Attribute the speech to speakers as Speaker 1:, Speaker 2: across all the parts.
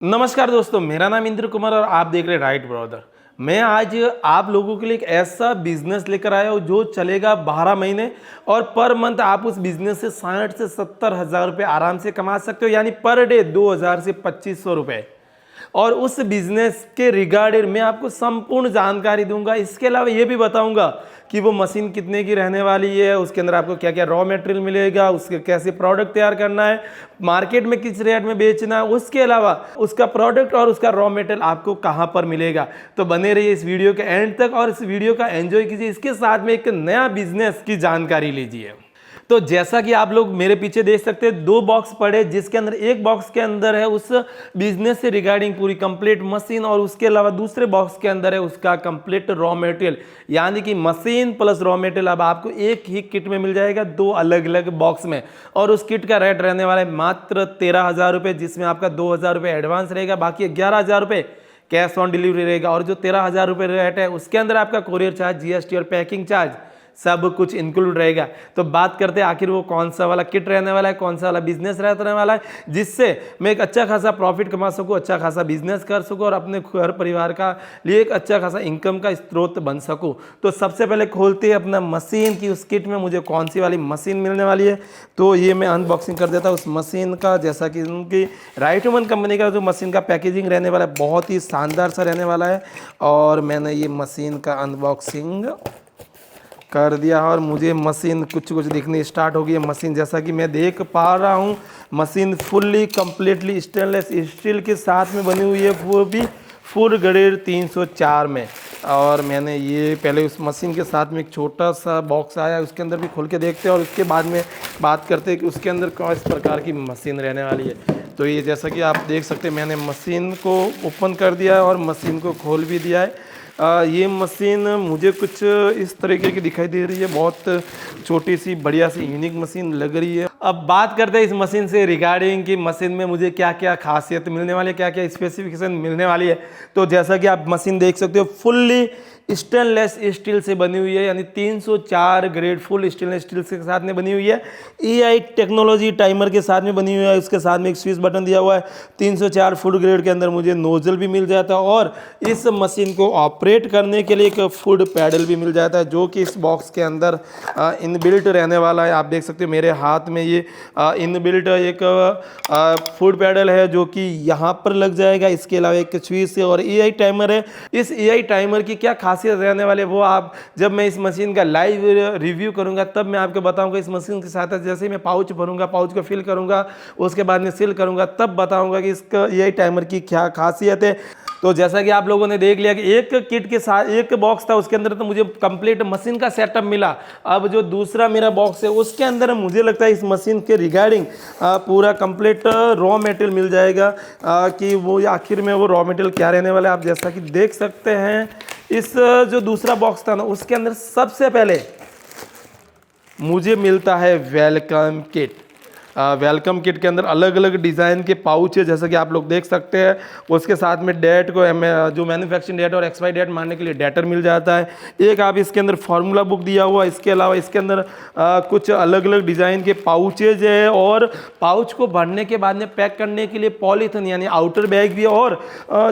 Speaker 1: नमस्कार दोस्तों, मेरा नाम इंद्र कुमार और आप देख रहे हैं राइट ब्रदर। मैं आज आप लोगों के लिए एक ऐसा बिजनेस लेकर आया हूँ जो चलेगा 12 महीने और पर मंथ आप उस बिजनेस से 60 से 70 हज़ार रुपये आराम से कमा सकते हो, यानी पर डे 2000 से 2500 रुपये। और उस बिजनेस के रिगार्डेड मैं आपको संपूर्ण जानकारी दूंगा। इसके अलावा ये भी बताऊंगा कि वो मशीन कितने की रहने वाली है, उसके अंदर आपको क्या क्या रॉ मटेरियल मिलेगा, उसके कैसे प्रोडक्ट तैयार करना है, मार्केट में किस रेट में बेचना है, उसके अलावा उसका प्रोडक्ट और उसका रॉ मटेरियल आपको कहाँ पर मिलेगा। तो बने रहिए इस वीडियो के एंड तक और इस वीडियो का एंजॉय कीजिए। इसके साथ में एक नया बिजनेस की जानकारी लीजिए। तो जैसा कि आप लोग मेरे पीछे देख सकते हैं, दो बॉक्स पड़े, जिसके अंदर एक बॉक्स के अंदर है उस बिजनेस से रिगार्डिंग पूरी कंप्लीट मशीन और उसके अलावा दूसरे बॉक्स के अंदर है उसका कंप्लीट रॉ मटेरियल, यानी कि मशीन प्लस रॉ मटेरियल अब आपको एक ही किट में मिल जाएगा, दो अलग अलग बॉक्स में। और उस किट का रेट रहने वाला है मात्र 13,000 रुपये, जिसमें आपका 2,000 रुपये एडवांस रहेगा, बाकी 11,000 रुपये कैश ऑन डिलीवरी रहेगा। और जो 13,000 रुपये रेट है उसके अंदर आपका कोरियर चार्ज, जीएसटी और पैकिंग चार्ज सब कुछ इंक्लूड रहेगा। तो बात करते हैं आखिर वो कौन सा वाला किट रहने वाला है, कौन सा वाला बिजनेस रहने वाला है, जिससे मैं एक अच्छा खासा प्रॉफिट कमा सकूं, अच्छा खासा बिजनेस कर सकूं और अपने घर परिवार का लिए एक अच्छा खासा इनकम का स्रोत बन सकूं। तो सबसे पहले खोलते हैं अपना मशीन की उस किट में मुझे कौन सी वाली मशीन मिलने वाली है। तो ये मैं अनबॉक्सिंग कर देता हूँ उस मशीन का। जैसा कि उनकी राइटमन कंपनी का जो मशीन का पैकेजिंग रहने वाला है बहुत ही शानदार सा रहने वाला है। और मैंने ये मशीन का अनबॉक्सिंग कर दिया और मुझे मशीन कुछ कुछ दिखनी स्टार्ट हो गई है। मशीन जैसा कि मैं देख पा रहा हूँ, machine fully completely stainless steel के साथ में बनी हुई है, वो भी फुल ग्रेड 304 में। और मैंने ये पहले उस मशीन के साथ में एक छोटा सा बॉक्स आया, उसके अंदर भी खोल के देखते हैं और उसके बाद में बात करते हैं कि उसके अंदर किस प्रकार की मशीन रहने वाली है। तो ये जैसा कि आप देख सकते हैं, मैंने मशीन को ओपन कर दिया है और मशीन को खोल भी दिया है। ये मशीन मुझे कुछ इस तरीके की दिखाई दे रही है, बहुत छोटी सी बढ़िया सी यूनिक मशीन लग रही है। अब बात करते हैं इस मशीन से रिगार्डिंग कि मशीन में मुझे क्या क्या खासियत मिलने वाली है, क्या क्या स्पेसिफिकेशन मिलने वाली है। तो जैसा कि आप मशीन देख सकते हो, फुल्ली स्टेनलेस स्टील से बनी हुई है, यानी 304 ग्रेड फुल स्टेनलेस स्टील के साथ में बनी हुई है। एआई टेक्नोलॉजी टाइमर के साथ में बनी हुई है, उसके साथ में एक स्विच बटन दिया हुआ है। 304 फुल ग्रेड के अंदर मुझे नोजल भी मिल जाता है और इस मशीन को ऑपरेट करने के लिए एक फुट पैडल भी मिल जाता है, जो कि इस बॉक्स के अंदर इनबिल्ट रहने वाला है। आप देख सकते हो मेरे हाथ में ये इनबिल्ट एक फुट पैडल है जो कि यहाँ पर लग जाएगा। इसके अलावा एक स्विच और एआई टाइमर है। इस एआई टाइमर की क्या खासियत रहने वाले वो आप जब मैं इस मशीन का लाइव रिव्यू करूंगा तब मैं आपको बताऊंगा। इस मशीन के साथ जैसे ही मैं पाउच भरूंगा, पाउच को फिल करूंगा, उसके बाद में सील करूंगा, तब बताऊंगा कि इसका एआई टाइमर की क्या खासियत है। तो जैसा कि आप लोगों ने देख लिया कि एक किट के साथ एक बॉक्स था, उसके अंदर तो मुझे कंप्लीट मशीन का सेटअप मिला। अब जो दूसरा मेरा बॉक्स है उसके अंदर मुझे लगता है इस मशीन के रिगार्डिंग पूरा कंप्लीट रॉ मटेरियल मिल जाएगा कि वो आखिर में वो रॉ मटेरियल क्या रहने वाला है। आप जैसा कि देख सकते हैं, इस जो दूसरा बॉक्स था ना उसके अंदर सबसे पहले मुझे मिलता है वेलकम किट। वेलकम किट के अंदर अलग अलग डिज़ाइन के पाउच है, जैसा कि आप लोग देख सकते हैं। उसके साथ में डेट को जो मैन्युफैक्चरिंग डेट और एक्सपायरी डेट मारने के लिए डेटर मिल जाता है। एक आप इसके अंदर फार्मूला बुक दिया हुआ है। इसके अलावा इसके अंदर कुछ अलग अलग डिज़ाइन के पाउचेज है और पाउच को भरने के बाद में पैक करने के लिए पॉलीथिन यानी आउटर बैग भी है। और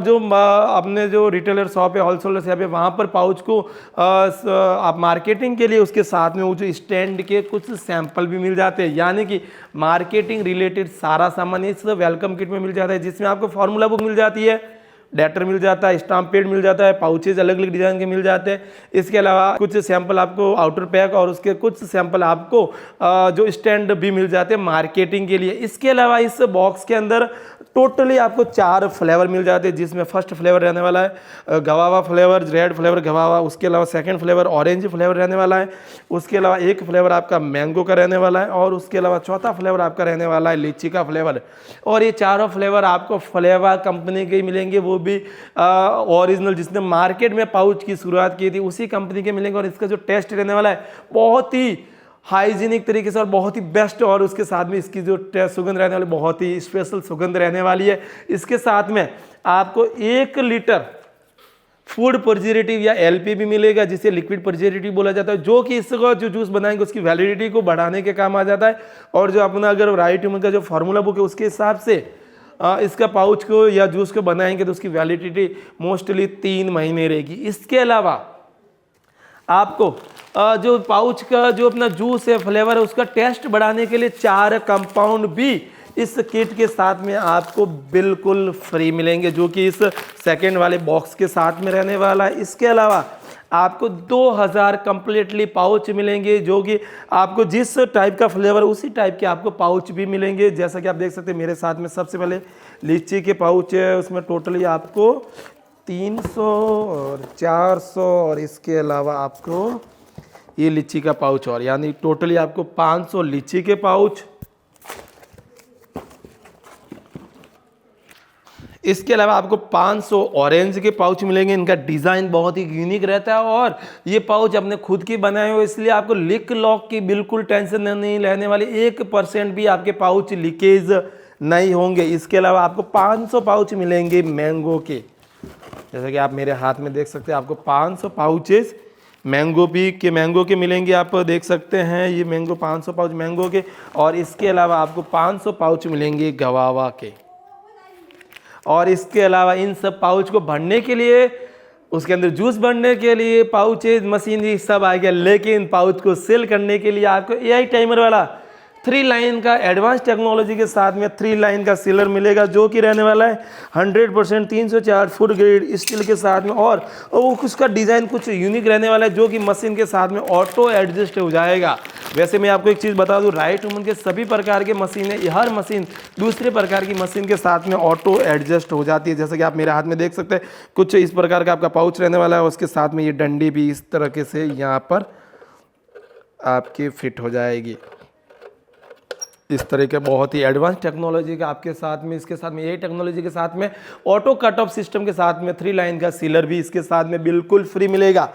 Speaker 1: जो अपने जो रिटेलर शॉप है, होलसेलर शॉप है, वहाँ पर पाउच को आप मार्केटिंग के लिए उसके साथ में वो जो स्टैंड के कुछ सैंपल भी मिल जाते हैं, यानी कि मार्केटिंग रिलेटेड सारा सामान इस वेलकम किट में मिल जाता है, जिसमें आपको फार्मूला बुक मिल जाती है, डेटर मिल जाता है, स्टाम्प पैड मिल जाता है, पाउचेज अलग अलग डिजाइन के मिल जाते हैं। इसके अलावा कुछ सैंपल आपको आउटर पैक और उसके कुछ सैंपल आपको जो स्टैंड भी मिल जाते हैं मार्केटिंग के लिए। इसके अलावा इस बॉक्स के अंदर टोटली आपको 4 फ्लेवर मिल जाते हैं, जिसमें फर्स्ट फ्लेवर रहने वाला है गवावा फ्लेवर, रेड फ्लेवर गवावा। उसके अलावा सेकंड फ्लेवर ऑरेंज फ्लेवर रहने वाला है। उसके अलावा एक फ्लेवर आपका मैंगो का रहने वाला है और उसके अलावा चौथा फ्लेवर आपका रहने वाला है लीची का फ्लेवर। और ये चारों फ्लेवर आपको फ्लेवर कंपनी के मिलेंगे, वो भी ओरिजिनल, जिसने मार्केट में पाउच की शुरुआत की थी उसी कंपनी के मिलेंगे। और इसका जो टेस्ट रहने वाला है बहुत ही हाइजीनिक तरीके से और बहुत ही बेस्ट, और उसके साथ में इसकी जो सुगंध रहने वाली बहुत ही स्पेशल सुगंध रहने वाली है। इसके साथ में आपको 1 लीटर फूड प्रिजर्वेटिव या एलपी भी मिलेगा, जिसे लिक्विड प्रिजर्वेटिव बोला जाता है, जो कि इसका जो जूस बनाएंगे उसकी वैलिडिटी को बढ़ाने के काम आ जाता है। और जो अपना अगर राइट का जो फार्मूला बुक है उसके हिसाब से इसका पाउच को या जूस को बनाएंगे तो उसकी वैलिडिटी मोस्टली 3 महीने रहेगी। इसके अलावा आपको जो पाउच का जो अपना जूस है, फ्लेवर है, उसका टेस्ट बढ़ाने के लिए 4 कंपाउंड भी इस किट के साथ में आपको बिल्कुल फ्री मिलेंगे, जो कि इस सेकेंड वाले बॉक्स के साथ में रहने वाला है। इसके अलावा आपको 2000 कंप्लीटली पाउच मिलेंगे, जो कि आपको जिस टाइप का फ्लेवर उसी टाइप के आपको पाउच भी मिलेंगे। जैसा कि आप देख सकते हैं मेरे साथ में सबसे पहले लीची के पाउच है, उसमें टोटली आपको 300 और 400 और इसके अलावा आपको ये लीची का पाउच और, यानी टोटली आपको 500 लीची के पाउच। इसके अलावा आपको 500 ऑरेंज के पाउच मिलेंगे। इनका डिज़ाइन बहुत ही यूनिक रहता है और ये पाउच अपने खुद की बनाए हुए, इसलिए आपको लिक लॉक की बिल्कुल टेंशन नहीं लेने वाली, 1% भी आपके पाउच लीकेज नहीं होंगे। इसके अलावा आपको 500 पाउच मिलेंगे मैंगो के, जैसा कि आप मेरे हाथ में देख सकते हैं। आपको 500 पाउचेस मैंगो के मिलेंगे, आप देख सकते हैं ये मैंगो 500 पाउच मैंगो के। और इसके अलावा आपको 500 पाउच मिलेंगे गवावा के। और इसके अलावा इन सब पाउच को भरने के लिए, उसके अंदर जूस भरने के लिए पाउचेज, मशीनरी सब आ गया, लेकिन पाउच को सेल करने के लिए आपको AI टाइमर वाला 3 लाइन का एडवांस टेक्नोलॉजी के साथ में 3 लाइन का सीलर मिलेगा, जो कि रहने वाला है 100% 304 फूड ग्रेड स्टील के साथ में। और उसका डिज़ाइन कुछ यूनिक रहने वाला है, जो कि मशीन के साथ में ऑटो एडजस्ट हो जाएगा। वैसे मैं आपको एक चीज़ बता दूं, राइट वुमन के सभी प्रकार के मशीन है, हर मशीन दूसरे प्रकार की मशीन के साथ में ऑटो एडजस्ट हो जाती है। जैसा कि आप मेरे हाथ में देख सकते हैं, कुछ इस प्रकार का आपका पाउच रहने वाला है, उसके साथ में ये डंडी भी इस तरीके से यहाँ पर आपकी फिट हो जाएगी। इस तरह के बहुत ही एडवांस टेक्नोलॉजी का आपके साथ में, इसके साथ में यही टेक्नोलॉजी के साथ में ऑटो कट ऑफ सिस्टम के साथ में 3 लाइन का सीलर भी इसके साथ में बिल्कुल फ्री मिलेगा।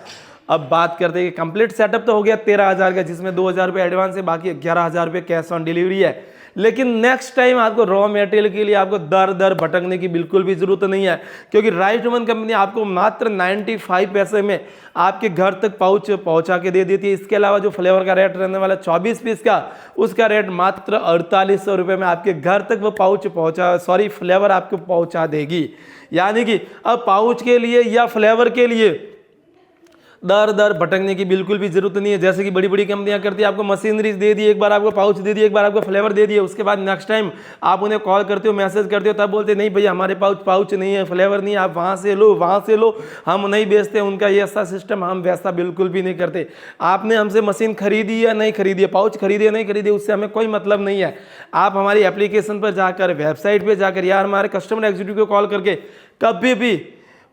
Speaker 1: अब बात करते हैं कि कंप्लीट सेटअप तो हो गया 13,000 का, जिसमें 2,000 रुपये एडवांस है, बाकी 11,000 रुपये कैश ऑन डिलीवरी है। लेकिन नेक्स्ट टाइम आपको रॉ मटेरियल के लिए आपको दर भटकने की बिल्कुल भी जरूरत नहीं है, क्योंकि राइट वुमन कंपनी आपको मात्र 95 पैसे में आपके घर तक पाउच पहुंचा के दे देती है। इसके अलावा जो फ्लेवर का रेट रहने वाला 24 पीस का, उसका रेट मात्र 4800 रुपये में आपके घर तक वो पाउच फ्लेवर आपको पहुंचा देगी। यानी कि अब पाउच के लिए या फ्लेवर के लिए दर भटकने की बिल्कुल भी जरूरत नहीं है। जैसे कि बड़ी बड़ी कंपनियां करती है, आपको मशीनरीज दे दी, एक बार आपको पाउच दे दिए, एक बार आपको फ्लेवर दे दिए, उसके बाद नेक्स्ट टाइम आप उन्हें कॉल करते हो, मैसेज करते हो, तब बोलते नहीं भैया हमारे पाउच नहीं है, फ्लेवर नहीं है, आप वहाँ से लो, हम नहीं बेचते। उनका ये ऐसा सिस्टम, हम वैसा बिल्कुल भी नहीं करते। आपने हमसे मशीन खरीदी या नहीं खरीदी, पाउच खरीदे या नहीं खरीदे, उससे हमें कोई मतलब नहीं है। आप हमारी एप्लीकेशन पर जाकर, वेबसाइट पर जाकर या हमारे कस्टमर एग्जीक्यूटिव को कॉल करके कभी भी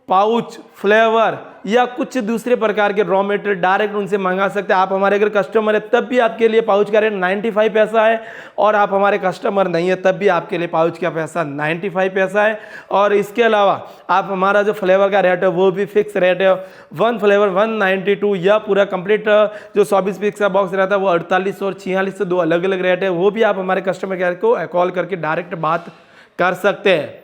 Speaker 1: पाउच, फ्लेवर या कुछ दूसरे प्रकार के रॉ मटेरियल डायरेक्ट उनसे मंगा सकते हैं। आप हमारे अगर कस्टमर है तब भी आपके लिए पाउच का रेट 95 पैसा है, और आप हमारे कस्टमर नहीं है तब भी आपके लिए पाउच का पैसा 95 पैसा है। और इसके अलावा आप हमारा जो फ्लेवर का रेट है वो भी फिक्स रेट है, 1 फ्लेवर 192, या पूरा कंप्लीट जो 24 पीस का बॉक्स रहता है वो 48 और 46 से 2 अलग अलग रेट है। वो भी आप हमारे कस्टमर केयर को कॉल करके डायरेक्ट बात कर सकते हैं।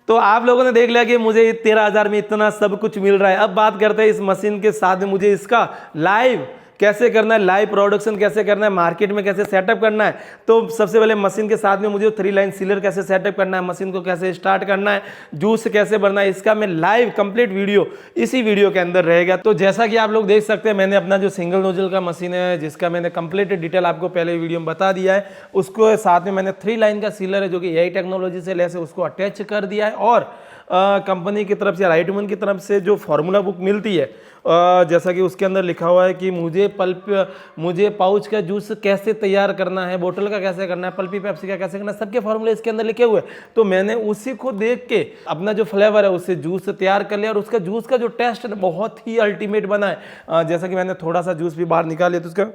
Speaker 1: तो आप लोगों ने देख लिया कि मुझे 13,000 में इतना सब कुछ मिल रहा है। अब बात करते हैं इस मशीन के साथ में मुझे इसका लाइव कैसे करना है, लाइव प्रोडक्शन कैसे करना है, मार्केट में कैसे सेटअप करना है। तो सबसे पहले मशीन के साथ में मुझे 3 लाइन सीलर कैसे सेटअप करना है, मशीन को कैसे स्टार्ट करना है, जूस कैसे भरना है, इसका मैं लाइव कंप्लीट वीडियो इसी वीडियो के अंदर रहेगा। तो जैसा कि आप लोग देख सकते हैं, मैंने अपना जो सिंगल नोजल का मशीन है, जिसका मैंने कंप्लीट डिटेल आपको पहले वीडियो में बता दिया है, उसको साथ में मैंने 3 लाइन का सीलर है जो कि AI टेक्नोलॉजी से लेस है, उसको अटैच कर दिया है। और कंपनी की तरफ से, राइट वुमन की तरफ से जो फार्मूला बुक मिलती है, जैसा कि उसके अंदर लिखा हुआ है कि मुझे पाउच का जूस कैसे तैयार करना है, बोतल का कैसे करना है, पल्पी पेप्सी का कैसे करना है, सबके फार्मूले इसके अंदर लिखे हुए। तो मैंने उसी को देख के अपना जो फ्लेवर है उससे जूस तैयार कर लिया, और उसका जूस का जो टेस्ट है बहुत ही अल्टीमेट बना है। जैसा कि मैंने थोड़ा सा जूस भी बाहर निकाल लिया, तो उसका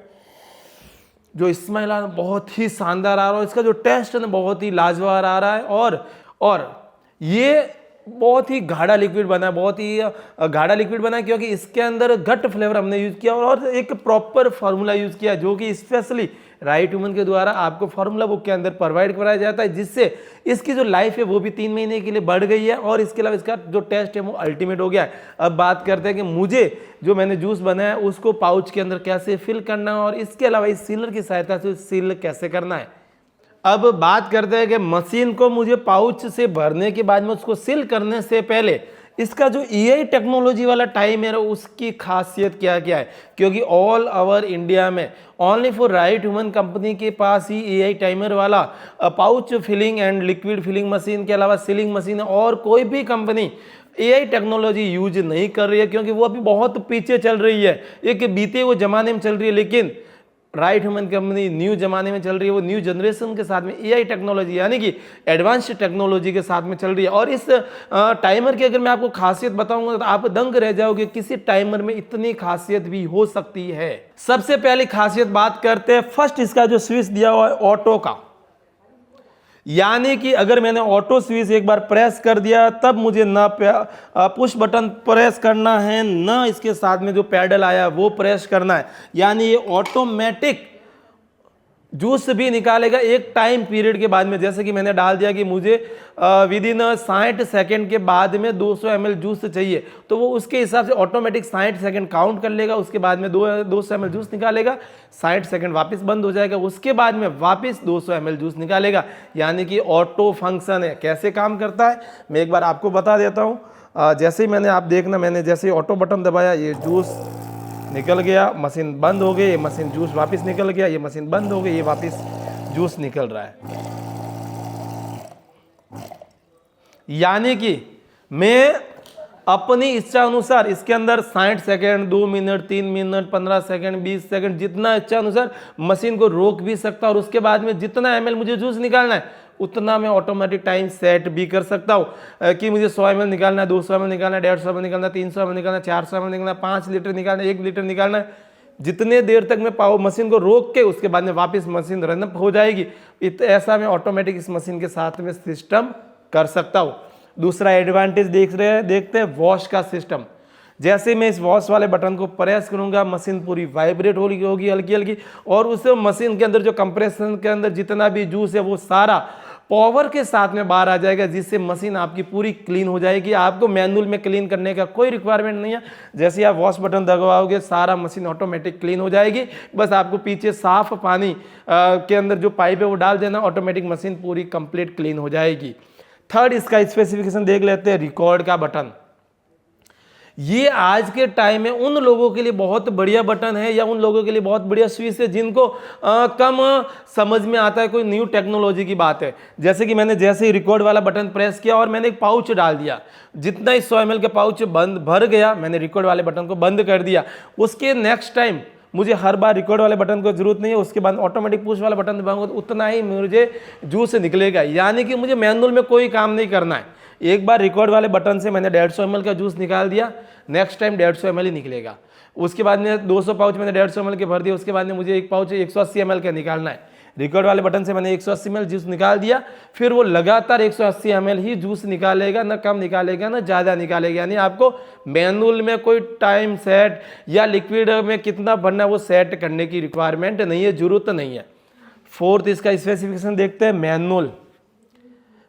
Speaker 1: जो स्मेल आ रहा है बहुत ही शानदार आ रहा है, इसका जो टेस्ट है ना बहुत ही लाजवाब आ रहा है। और ये बहुत ही गाढ़ा लिक्विड बना है, बहुत ही गाढ़ा लिक्विड बना है, क्योंकि इसके अंदर घट फ्लेवर हमने यूज किया और एक प्रॉपर फार्मूला यूज किया, जो कि स्पेशली राइट वुमन के द्वारा आपको फार्मूला बुक के अंदर प्रोवाइड कराया जाता है, जिससे इसकी जो लाइफ है वो भी 3 महीने के लिए बढ़ गई है, और इसके अलावा इसका जो टेस्ट है वो अल्टीमेट हो गया है। अब बात करते हैं कि मुझे जो मैंने जूस बनाया उसको पाउच के अंदर कैसे फिल करना है, और इसके अलावा इस सीलर की सहायता से सील कैसे करना है। अब बात करते हैं कि मशीन को मुझे पाउच से भरने के बाद में उसको सील करने से पहले इसका जो ईआई टेक्नोलॉजी वाला टाइमर है उसकी खासियत क्या क्या है, क्योंकि ऑल ओवर इंडिया में only for right human company के पास ही ईआई टाइमर वाला pouch filling and liquid filling machine के अलावा सीलिंग मशीन है, और कोई भी कंपनी एआई टेक्नोलॉजी यूज नहीं कर रही है, क्योंकि वो अभी बहुत पीछे चल रही है, एक बीते हुए जमाने में चल रही है। लेकिन राइट ह्यूमन कंपनी न्यू जमाने में चल रही है, वो न्यू जनरेशन के साथ में एआई टेक्नोलॉजी यानी कि एडवांस्ड टेक्नोलॉजी के साथ में चल रही है। और इस टाइमर की अगर मैं आपको खासियत बताऊंगा तो आप दंग रह जाओगे, किसी टाइमर में इतनी खासियत भी हो सकती है। सबसे पहली खासियत बात करते हैं, फर्स्ट इसका जो स्विच दिया हुआ है ऑटो का, यानी कि अगर मैंने ऑटो स्विच एक बार प्रेस कर दिया तब मुझे ना पुश बटन प्रेस करना है, ना इसके साथ में जो पैडल आया वो प्रेस करना है, यानी ये ऑटोमेटिक जूस भी निकालेगा एक टाइम पीरियड के बाद में। जैसे कि मैंने डाल दिया कि मुझे विद इन 60 सेकेंड के बाद में 200 ml जूस चाहिए, तो वो उसके हिसाब से ऑटोमेटिक 60 सेकेंड काउंट कर लेगा, उसके बाद में 200 ml जूस निकालेगा, 60 सेकेंड वापस बंद हो जाएगा, उसके बाद में वापस 200 ml जूस निकालेगा, यानी कि ऑटो फंक्शन है। कैसे काम करता है मैं एक बार आपको बता देता हूँ। जैसे ही आप देखना, मैंने जैसे ही ऑटो बटन दबाया ये जूस निकल गया, मशीन बंद हो गई, ये मशीन जूस वापस निकल गया, ये मशीन बंद हो गई, ये वापस जूस निकल रहा है। यानी कि मैं अपनी इच्छा अनुसार इसके अंदर 60 second, 2 minute, 3 minute, 15 second, 20 second, जितना इच्छा अनुसार मशीन को रोक भी सकता हूं, और उसके बाद में जितना ml मुझे जूस निकालना है उतना मैं ऑटोमेटिक टाइम सेट भी कर सकता हूँ कि मुझे 100 ml निकालना है, 200 ml निकालना है, 150 ml निकालना है, 300 ml निकालना है, 400 ml निकालना है, 5 लीटर निकालना है, 1 लीटर निकालना है। जितने देर तक मैं पावर मशीन को रोक के उसके बाद में वापस मशीन रन अप हो जाएगी, ऐसा मैं ऑटोमेटिक इस मशीन के साथ में सिस्टम कर सकता हूँ। दूसरा एडवांटेज देखते हैं वॉश का सिस्टम। जैसे मैं इस वॉश वाले बटन को प्रेस करूंगा मशीन पूरी वाइब्रेट होगी हल्की हल्की, और उस मशीन के अंदर जो कंप्रेशन के अंदर जितना भी जूस है वो सारा पावर के साथ में बाहर आ जाएगा, जिससे मशीन आपकी पूरी क्लीन हो जाएगी। आपको मैनुअल में क्लीन करने का कोई रिक्वायरमेंट नहीं है। जैसे आप वॉश बटन दबाओगे सारा मशीन ऑटोमेटिक क्लीन हो जाएगी, बस आपको पीछे साफ पानी के अंदर जो पाइप है वो डाल देना, ऑटोमेटिक मशीन पूरी कंप्लीट क्लीन हो जाएगी। थर्ड इसका स्पेसिफिकेशन देख लेते हैं, रिकॉर्ड का बटन। ये आज के टाइम में उन लोगों के लिए बहुत बढ़िया बटन है, या उन लोगों के लिए बहुत बढ़िया स्विच है जिनको कम समझ में आता है, कोई न्यू टेक्नोलॉजी की बात है। जैसे कि मैंने जैसे ही रिकॉर्ड वाला बटन प्रेस किया और मैंने एक पाउच डाल दिया, जितना ही 100 ml का पाउच भर गया, मैंने रिकॉर्ड वाले बटन को बंद कर दिया। उसके नेक्स्ट टाइम मुझे हर बार रिकॉर्ड वाले बटन को जरूरत नहीं है, उसके बाद ऑटोमेटिक पुश वाला बटन दबाऊंगा तो उतना ही मुझे जूस निकलेगा, यानी कि मुझे मैनुअल में कोई काम नहीं करना है। एक बार रिकॉर्ड वाले बटन से मैंने 150 ml का जूस निकाल दिया, नेक्स्ट टाइम 150 ml ही निकलेगा। उसके बाद में 200 पाउच मैंने 150 ml के भर दिया, उसके बाद में मुझे एक पाउच 180 ml का निकालना है। रिकॉर्ड वाले बटन से मैंने 180 ml जूस निकाल दिया, फिर वो लगातार 180 ml ही जूस निकालेगा, ना कम निकालेगा ना ज़्यादा निकालेगा। यानी आपको मैनुअल में कोई टाइम सेट या लिक्विड में कितना भरना है वो सेट करने की रिक्वायरमेंट नहीं है, जरूरत नहीं है। फोर्थ इसका स्पेसिफिकेशन देखते हैं, मैनुअल।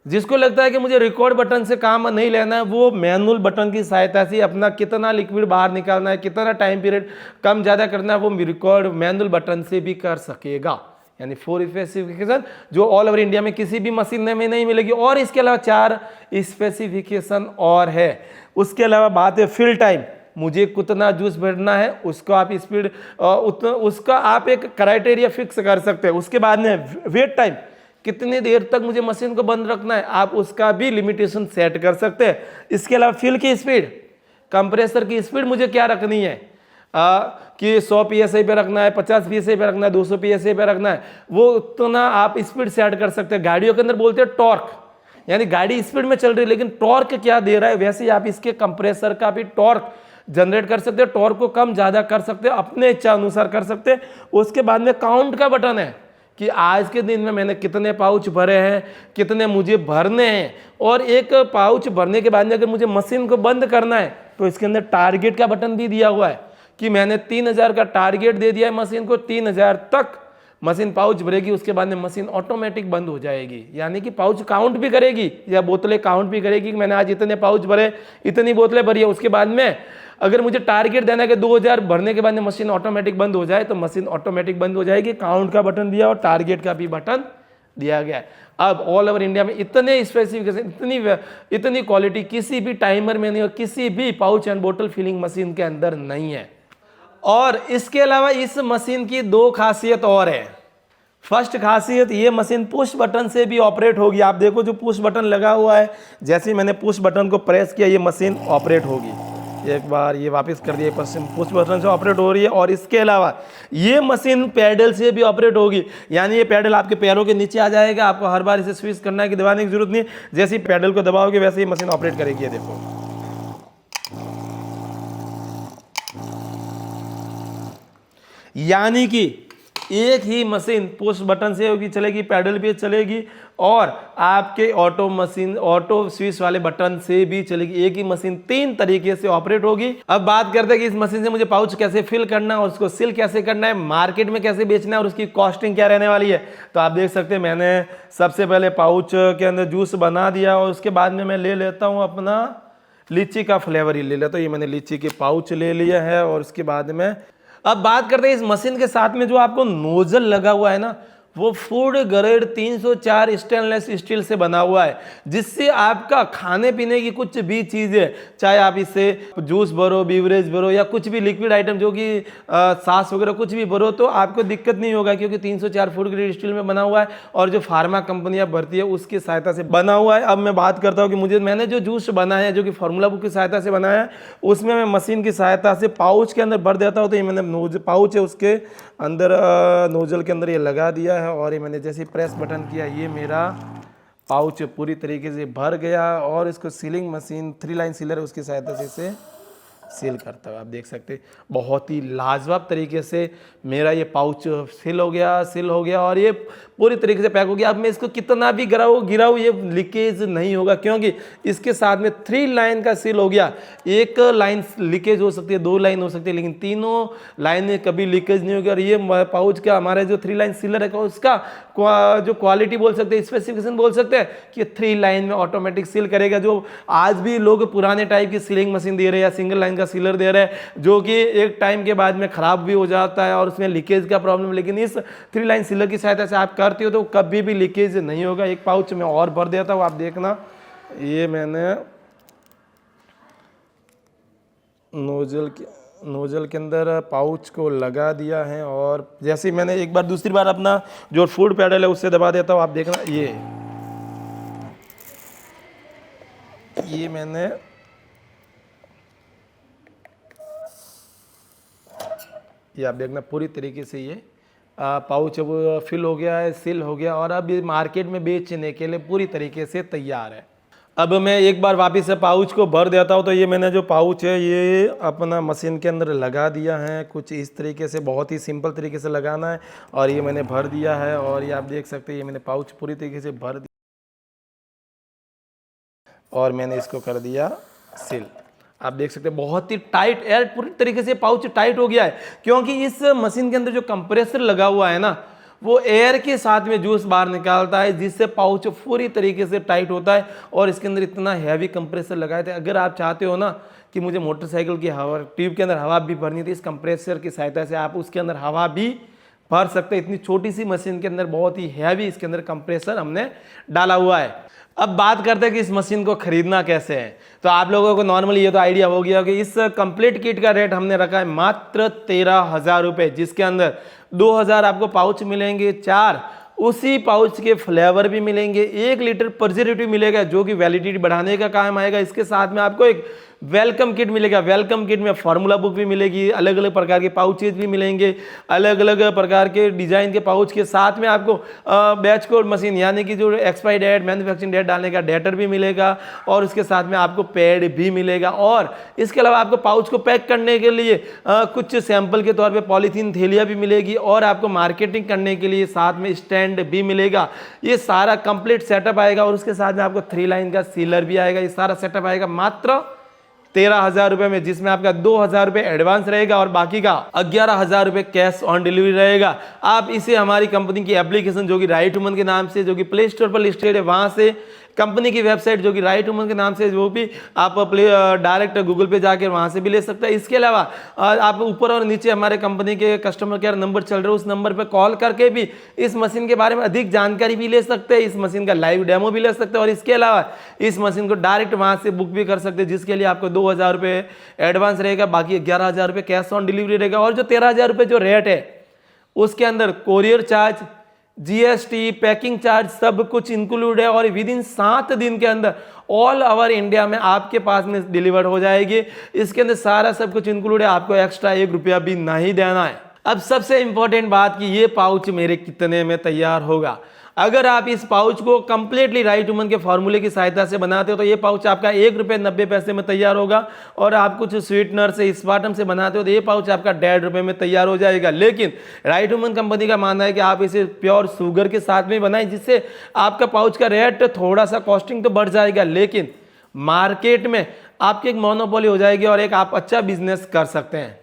Speaker 1: जिसको लगता है कि मुझे रिकॉर्ड बटन से काम नहीं लेना है, वो मैनुअल बटन की सहायता से अपना कितना लिक्विड बाहर निकालना है, कितना टाइम पीरियड कम ज़्यादा करना है, वो रिकॉर्ड मैनुअल बटन से भी कर सकेगा। यानी 4 स्पेसिफिकेशन जो ऑल ओवर इंडिया में किसी भी मशीन में नहीं मिलेगी। और इसके अलावा 4 स्पेसिफिकेशन और है। उसके अलावा बात है फिल टाइम, मुझे कितना जूस भरना है उसको आप स्पीड उसका आप एक क्राइटेरिया फिक्स कर सकते हैं। उसके बाद में वेट टाइम, कितनी देर तक मुझे मशीन को बंद रखना है, आप उसका भी लिमिटेशन सेट कर सकते हैं। इसके अलावा फिल की स्पीड, कंप्रेसर की स्पीड मुझे क्या रखनी है कि 100 PSI पे रखना है, 50 PSI पे रखना है, 200 PSI पे रखना है, वो उतना आप स्पीड सेट कर सकते हैं। गाड़ियों के अंदर बोलते हैं टॉर्क, यानी गाड़ी स्पीड में चल रही है लेकिन टॉर्क क्या दे रहा है, वैसे ही आप इसके कंप्रेसर का भी टॉर्क जनरेट कर सकते हैं। टॉर्क को कम ज़्यादा कर सकते हैं, अपने इच्छा अनुसार कर सकते हैं। उसके बाद में काउंट का बटन है कि आज के दिन में मैंने कितने पाउच भरे हैं, कितने मुझे भरने हैं। और एक पाउच भरने के बाद में अगर मुझे मशीन को बंद करना है तो इसके अंदर टारगेट का बटन भी दिया हुआ है कि मैंने 3000 का टारगेट दे दिया है मशीन को, 3000 तक मशीन पाउच भरेगी, उसके बाद में मशीन ऑटोमेटिक बंद हो जाएगी। यानी कि पाउच काउंट भी करेगी या बोतलें काउंट भी करेगी कि मैंने आज इतने पाउच भरे, इतनी बोतलें भरी है। उसके बाद में अगर मुझे टारगेट देना है कि 2000 भरने के बाद मशीन ऑटोमेटिक बंद हो जाए तो मशीन ऑटोमेटिक बंद हो जाएगी। काउंट का बटन दिया और टारगेट का भी बटन दिया गया है। अब ऑल ओवर इंडिया में इतने स्पेसिफिकेशन, इतनी क्वालिटी किसी भी टाइमर में नहीं और किसी भी पाउच एंड बोतल फिलिंग मशीन के अंदर नहीं है। और इसके अलावा इस मशीन की 2 खासियत और है। फर्स्ट खासियत, ये मशीन पुश बटन से भी ऑपरेट होगी। आप देखो जो पुश बटन लगा हुआ है, जैसे ही मैंने पुश बटन को प्रेस किया ये मशीन ऑपरेट होगी। एक बार ये वापस कर दिया, पुश बटन से ऑपरेट हो रही है। और इसके अलावा ये मशीन पैडल से भी ऑपरेट होगी, यानी ये पैडल आपके पैरों के नीचे आ जाएगा, आपको हर बार इसे स्विच करना है कि दबाने की जरूरत नहीं, जैसे ही पैडल को दबाओगे वैसे ही मशीन ऑपरेट करेगी। ये देखो, यानी कि एक ही मशीन पुश बटन से होगी चलेगी, पैडल भी चलेगी और आपके ऑटो स्विच वाले बटन से भी चलेगी। एक ही मशीन 3 तरीके से ऑपरेट होगी। अब बात करते हैं कि इस मशीन से मुझे पाउच कैसे फिल करना है और उसको सील कैसे करना है, मार्केट में कैसे बेचना है और उसकी कॉस्टिंग क्या रहने वाली है। तो आप देख सकते हैं मैंने सबसे पहले पाउच के अंदर जूस बना दिया और उसके बाद में मैं ले लेता हूँ अपना लीची का फ्लेवर ही ले लेता हूँ। ये मैंने लीची के पाउच ले लिया है और उसके बाद में अब बात करते हैं इस मशीन के साथ में जो आपको नोजल लगा हुआ है ना, वो फूड ग्रेड 304 स्टेनलेस स्टील से बना हुआ है, जिससे आपका खाने पीने की कुछ भी चीज़ें, चाहे आप इससे जूस भरो, बीवरेज भरो या कुछ भी लिक्विड आइटम जो कि सास वगैरह कुछ भी भरो, तो आपको दिक्कत नहीं होगा, क्योंकि 304 फूड ग्रेड स्टील में बना हुआ है और जो फार्मा कंपनियां भरती है उसकी सहायता से बना हुआ है। अब मैं बात करता हूँ कि मैंने जो जूस बनाया है जो कि फार्मूला बुक की सहायता से बनाया है, उसमें मैं मशीन की सहायता से पाउच के अंदर भर देता हूँ। तो ये मैंने पाउच है उसके अंदर नोजल के अंदर ये लगा दिया है और ये मैंने जैसे प्रेस बटन किया ये मेरा पाउच पूरी तरीके से भर गया और इसको सीलिंग मशीन 3 लाइन सीलर है उसकी सहायता से इसे सील करता है। आप देख सकते हैं बहुत ही लाजवाब तरीके से मेरा ये पाउच सील हो गया और ये पूरी तरीके से पैक हो गया। अब मैं इसको कितना भी गिराऊँ ये लीकेज नहीं होगा, क्योंकि इसके साथ में 3 लाइन का सील हो गया। एक लाइन लीकेज हो सकती है, 2 लाइन हो सकती है, लेकिन तीनों लाइन में कभी लीकेज नहीं होगी। और ये पाउच का हमारा जो 3 लाइन सीलर है उसका जो क्वालिटी बोल सकते हैं, स्पेसिफिकेशन बोल सकते हैं कि 3 लाइन में ऑटोमेटिक सील करेगा। जो आज भी लोग पुराने टाइप की सीलिंग मशीन दे रहे हैं या सिंगल लाइन का सीलर दे रहे हैं जो कि एक टाइम के बाद में खराब भी हो जाता है और उसमें लीकेज का प्रॉब्लम, लेकिन इस 3 लाइन सीलर की सहायता से आप करते हो तो कभी भी लीकेज नहीं होगा। एक पाउच में और भर देता हूं, आप देखना ये मैंने नोजल के अंदर पाउच को लगा दिया है और जैसे ही मैंने एक बार दूसरी बार अपना जो फूड पैडल है उससे दबा देता हूं, आप देखना ये मैंने आप देखना पूरी तरीके से ये पाउच अब फिल हो गया है, सील हो गया और अब ये मार्केट में बेचने के लिए पूरी तरीके से तैयार है। अब मैं एक बार वापस से पाउच को भर देता हूँ। तो ये मैंने जो पाउच है ये अपना मशीन के अंदर लगा दिया है, कुछ इस तरीके से, बहुत ही सिंपल तरीके से लगाना है और ये मैंने भर दिया है और ये आप देख सकते हैं ये मैंने पाउच पूरी तरीके से भर दिया और मैंने इसको कर दिया सील। आप देख सकते हैं बहुत ही टाइट एयर पूरी तरीके से पाउच टाइट हो गया है, क्योंकि इस मशीन के अंदर जो कंप्रेसर लगा हुआ है ना वो एयर के साथ में जूस बाहर निकालता है, जिससे पाउच पूरी तरीके से टाइट होता है। और इसके अंदर इतना हैवी कंप्रेसर लगाए थे, अगर आप चाहते हो ना कि मुझे मोटरसाइकिल की हवा ट्यूब के अंदर हवा भी भरनी थी, इस कंप्रेसर की सहायता से आप उसके अंदर हवा भी भर सकते हैं। इतनी छोटी सी मशीन के अंदर बहुत ही हैवी इसके अंदर कंप्रेसर हमने डाला हुआ है। अब बात करते हैं कि इस मशीन को खरीदना कैसे है। तो आप लोगों को नॉर्मली ये तो आइडिया हो गया कि इस कंप्लीट किट का रेट हमने रखा है मात्र 13,000 रुपये, जिसके अंदर 2,000 आपको पाउच मिलेंगे, 4 उसी पाउच के फ्लेवर भी मिलेंगे, 1 लीटर प्रिजर्वेटिव मिलेगा जो कि वैलिडिटी बढ़ाने का काम आएगा। इसके साथ में आपको एक वेलकम किट मिलेगा, वेलकम किट में फार्मूला बुक भी मिलेगी, अलग अलग प्रकार के पाउचेज भी मिलेंगे, अलग अलग प्रकार के डिजाइन के पाउच के साथ में आपको बैच कोड मशीन यानी कि जो एक्सपायरी डेट, मैन्युफैक्चरिंग डेट डालने का डेटर भी मिलेगा और उसके साथ में आपको पैड भी मिलेगा। और इसके अलावा आपको पाउच को पैक करने के लिए कुछ सैंपल के तौर पर पॉलीथीन थैलियाँ भी मिलेगी और आपको मार्केटिंग करने के लिए साथ में स्टैंड भी मिलेगा। ये सारा कंप्लीट सेटअप आएगा और उसके साथ में आपको 3 लाइन का सीलर भी आएगा। ये सारा सेटअप आएगा मात्र 13,000 रुपये में, जिसमें आपका 2,000 रुपये एडवांस रहेगा और बाकी का 11,000 रुपये कैश ऑन डिलीवरी रहेगा। आप इसे हमारी कंपनी की एप्लीकेशन जो कि राइट वुमन के नाम से जो कि प्ले स्टोर पर लिस्टेड है वहां से कंपनी की वेबसाइट जो कि राइट वुमन के नाम से, वो भी आप डायरेक्ट गूगल पे जाकर वहाँ से भी ले सकते हैं। इसके अलावा आप ऊपर और नीचे हमारे कंपनी के कस्टमर केयर नंबर चल रहे हैं, उस नंबर पर कॉल करके भी इस मशीन के बारे में अधिक जानकारी भी ले सकते हैं, इस मशीन का लाइव डेमो भी ले सकते हैं और इसके अलावा इस मशीन को डायरेक्ट वहाँ से बुक भी कर सकते हैं, जिसके लिए आपको 2,000 रुपये एडवांस रहेगा, बाकी 11,000 रुपये कैश ऑन डिलीवरी रहेगा। और जो 13,000 रुपये जो रेट है उसके अंदर courier charge, GST, packing charge सब कुछ इंक्लूड है और विद इन 7 दिन के अंदर ऑल ओवर इंडिया में आपके पास में डिलीवर हो जाएगी। इसके अंदर सारा सब कुछ इंक्लूड है, आपको एक्स्ट्रा 1 रुपया भी नहीं देना है। अब सबसे इंपॉर्टेंट बात कि ये पाउच मेरे कितने में तैयार होगा। अगर आप इस पाउच को कंप्लीटली राइट वुमन के फॉर्मूले की सहायता से बनाते हो तो ये पाउच आपका 1 रुपये 90 पैसे में तैयार होगा, और आप कुछ स्वीटनर से, स्पार्टम से बनाते हो तो ये पाउच आपका 1.5 रुपये में तैयार हो जाएगा। लेकिन राइट वुमन कंपनी का मानना है कि आप इसे प्योर शुगर के साथ में बनाएं, जिससे आपका पाउच का रेट थोड़ा सा कॉस्टिंग तो बढ़ जाएगा, लेकिन मार्केट में आपकी एक मोनोपोली हो जाएगी और एक आप अच्छा बिजनेस कर सकते हैं।